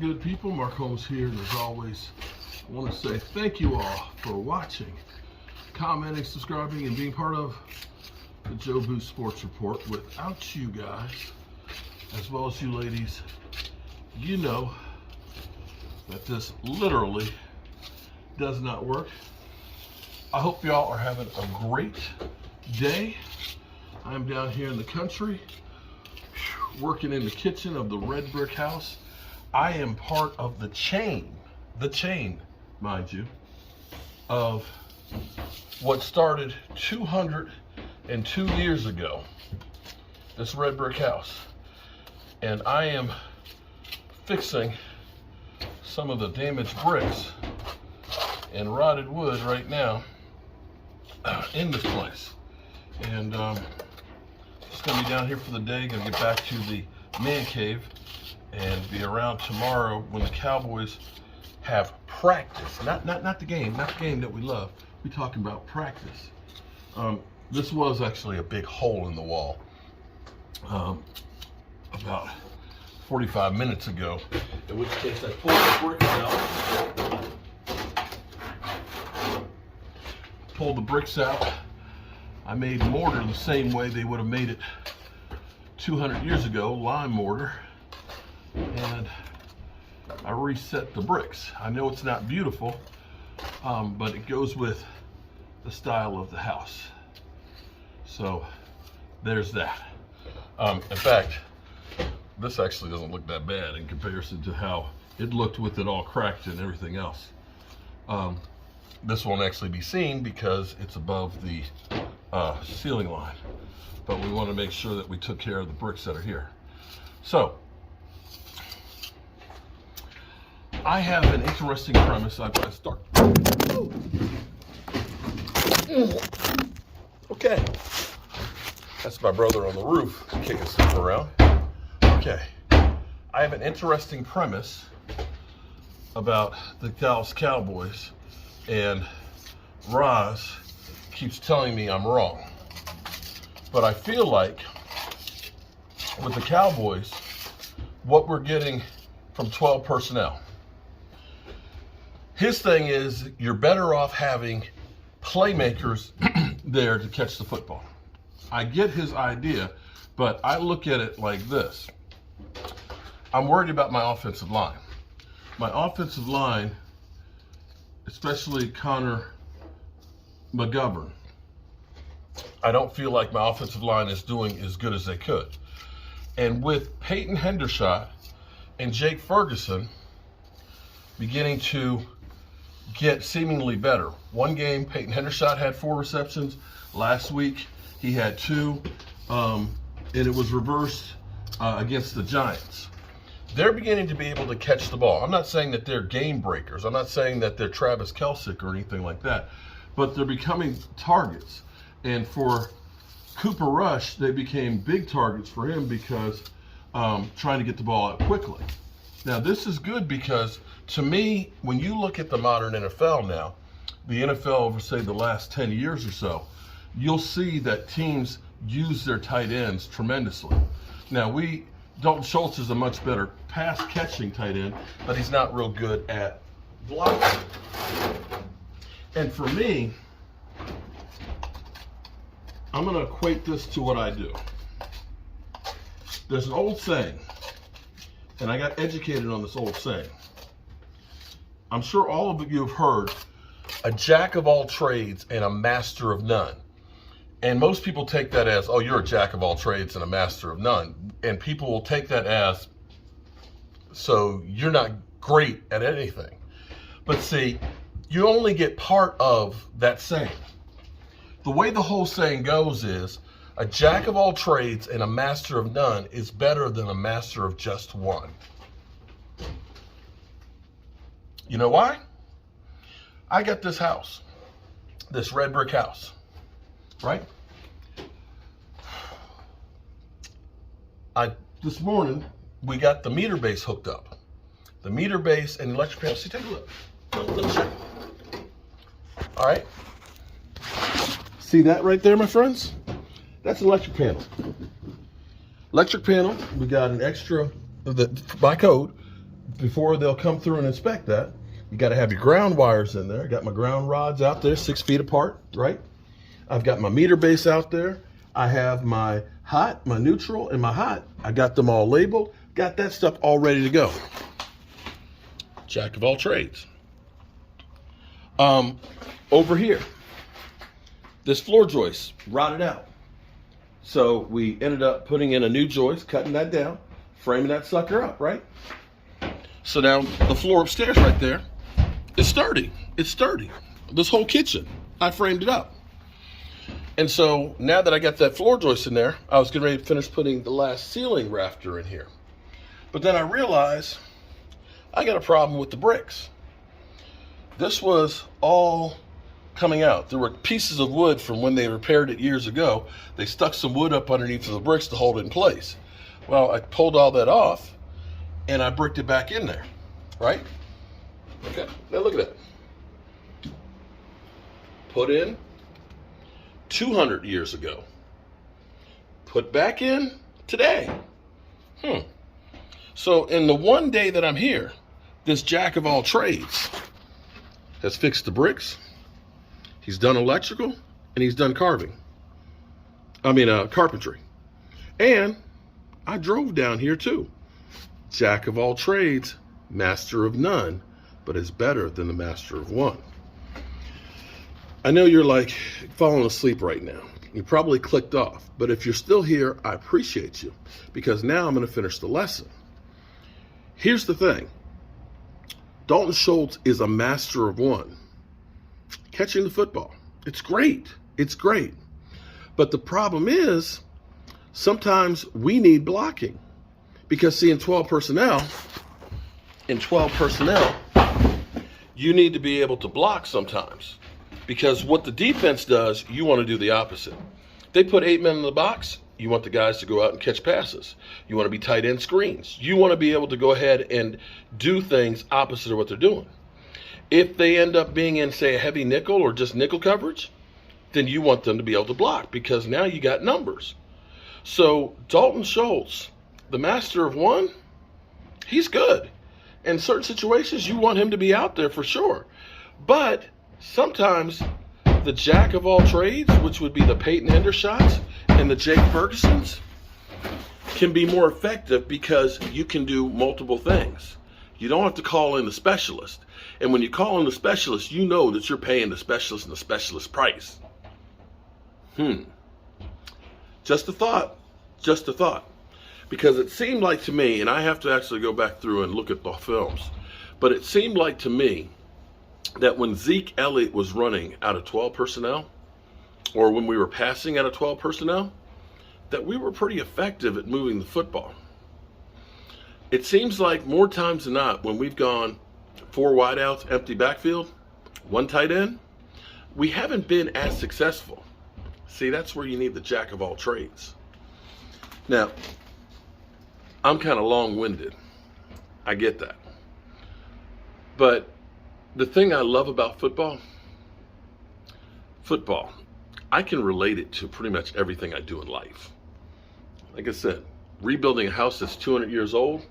good people? Mark Holmes here, and as always, I want to say thank you all for watching, commenting, subscribing, and being part of the Joe Booth Sports Report. Without you guys, as well as you ladies, you know that this literally does not work. I hope y'all are having a great day. I'm down here in the country, working in the kitchen of the red brick house. I am part of the chain, mind you, of what started 202 years ago, this red brick house. And I am fixing some of the damaged bricks and rotted wood right now in this place. And just gonna be down here for the day, gonna get back to the man cave and be around tomorrow when the Cowboys have practice. Not the game that we love. We're talking about practice. This was actually a big hole in the wall about 45 minutes ago, in which case I pulled the bricks out. Pulled the bricks out. I made mortar the same way they would have made it 200 years ago, lime mortar, and I reset the bricks. I know it's not beautiful, but it goes with the style of the house. So there's that. In fact, this actually doesn't look that bad in comparison to how it looked with it all cracked and everything else. This won't actually be seen because it's above the ceiling line, but we want to make sure that we took care of the bricks that are here. So I have an interesting premise. I'm going to start. Okay, that's my brother on the roof kicking stuff around. Okay, I have an interesting premise about the Dallas Cowboys, and Roz keeps telling me I'm wrong. But I feel like with the Cowboys, what we're getting from 12 personnel, his thing is you're better off having playmakers there to catch the football. I get his idea, but I look at it like this. I'm worried about my offensive line. My offensive line, especially Connor McGovern, I don't feel like my offensive line is doing as good as they could. And with Peyton Hendershot and Jake Ferguson beginning to get seemingly better. One game, Peyton Hendershot had 4 receptions. Last week, he had 2, and it was reversed against the Giants. They're beginning to be able to catch the ball. I'm not saying that they're game breakers. I'm not saying that they're Travis Kelce or anything like that, but they're becoming targets. And for Cooper Rush, they became big targets for him because trying to get the ball out quickly. Now, this is good because, to me, when you look at the modern NFL now, the NFL over, say, the last 10 years or so, you'll see that teams use their tight ends tremendously. Now, Dalton Schultz is a much better pass-catching tight end, but he's not real good at blocking. And for me, I'm going to equate this to what I do. There's an old saying, and I got educated on this old saying. I'm sure all of you have heard, a jack of all trades and a master of none. And most people take that as, oh, you're a jack of all trades and a master of none. And people will take that as, so you're not great at anything. But see, you only get part of that saying. The way the whole saying goes is, a jack of all trades and a master of none is better than a master of just one. You know why? I got this house, this red brick house, right? This morning, we got the meter base hooked up. The meter base and electric panel. See, take a look. Let me show you. All right. See that right there, my friends? That's electric panel. Electric panel, we got an extra, by code, before they'll come through and inspect that, you got to have your ground wires in there. I got my ground rods out there 6 feet apart, right? I've got my meter base out there. I have my hot, my neutral, and my hot. I got them all labeled. Got that stuff all ready to go. Jack of all trades. Over here, this floor joist rotted out. So we ended up putting in a new joist, cutting that down, framing that sucker up, right? So now the floor upstairs right there is sturdy. It's sturdy. This whole kitchen, I framed it up. And so now that I got that floor joist in there, I was getting ready to finish putting the last ceiling rafter in here. But then I realized I got a problem with the bricks. This was all coming out. There were pieces of wood from when they repaired it years ago. They stuck some wood up underneath of the bricks to hold it in place. Well, I pulled all that off and I bricked it back in there, right? Okay, now look at that. Put in 200 years ago. Put back in today. So in the one day that I'm here, this jack of all trades has fixed the bricks, he's done electrical, and he's done carpentry. And I drove down here too. Jack of all trades, master of none, but is better than the master of one. I know you're like falling asleep right now. You probably clicked off, but if you're still here, I appreciate you because now I'm going to finish the lesson. Here's the thing. Dalton Schultz is a master of one. Catching the football. It's great. It's great. But the problem is sometimes we need blocking because see in 12 personnel, you need to be able to block sometimes. Because what the defense does, you want to do the opposite. They put 8 men in the box. You want the guys to go out and catch passes. You want to be tight end screens. You want to be able to go ahead and do things opposite of what they're doing. If they end up being in, say, a heavy nickel or just nickel coverage, then you want them to be able to block because now you got numbers. So Dalton Schultz, the master of one, he's good. In certain situations, you want him to be out there for sure. But sometimes the jack of all trades, which would be the Peyton Hendershots and the Jake Fergusons, can be more effective because you can do multiple things. You don't have to call in the specialist. And when you call in the specialist, you know that you're paying the specialist and the specialist price. Just a thought. Just a thought. Because it seemed like to me, and I have to actually go back through and look at the films, but it seemed like to me that when Zeke Elliott was running out of 12 personnel, or when we were passing out of 12 personnel, that we were pretty effective at moving the football. It seems like more times than not, when we've gone 4 wideouts, empty backfield, 1 tight end, we haven't been as successful. See, that's where you need the jack of all trades. Now, I'm kind of long-winded. I get that. But the thing I love about football, I can relate it to pretty much everything I do in life. Like I said, rebuilding a house that's 200 years old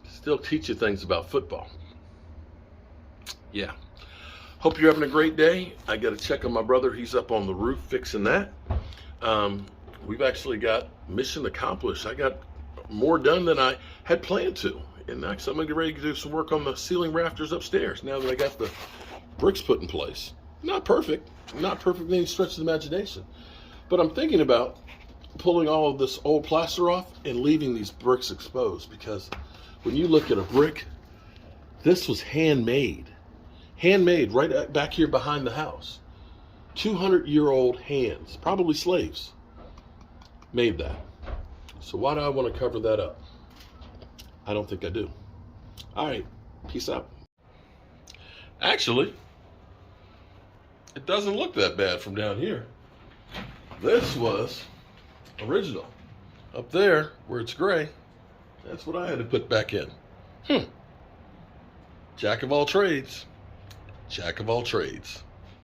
still teach you things about football. Yeah. Hope you're having a great day. I got to check on my brother. He's up on the roof fixing that. We've actually got mission accomplished. I got more done than I had planned to. And actually, I'm going to get ready to do some work on the ceiling rafters upstairs now that I got the bricks put in place. Not perfect in any stretch of the imagination. But I'm thinking about pulling all of this old plaster off and leaving these bricks exposed because when you look at a brick, this was handmade. Handmade right back here behind the house. 200-year-old hands, probably slaves, made that. So why do I want to cover that up? I don't think I do. All right, peace out. Actually, it doesn't look that bad from down here. This was original. Up there, where it's gray, that's what I had to put back in. Jack of all trades. Jack of all trades.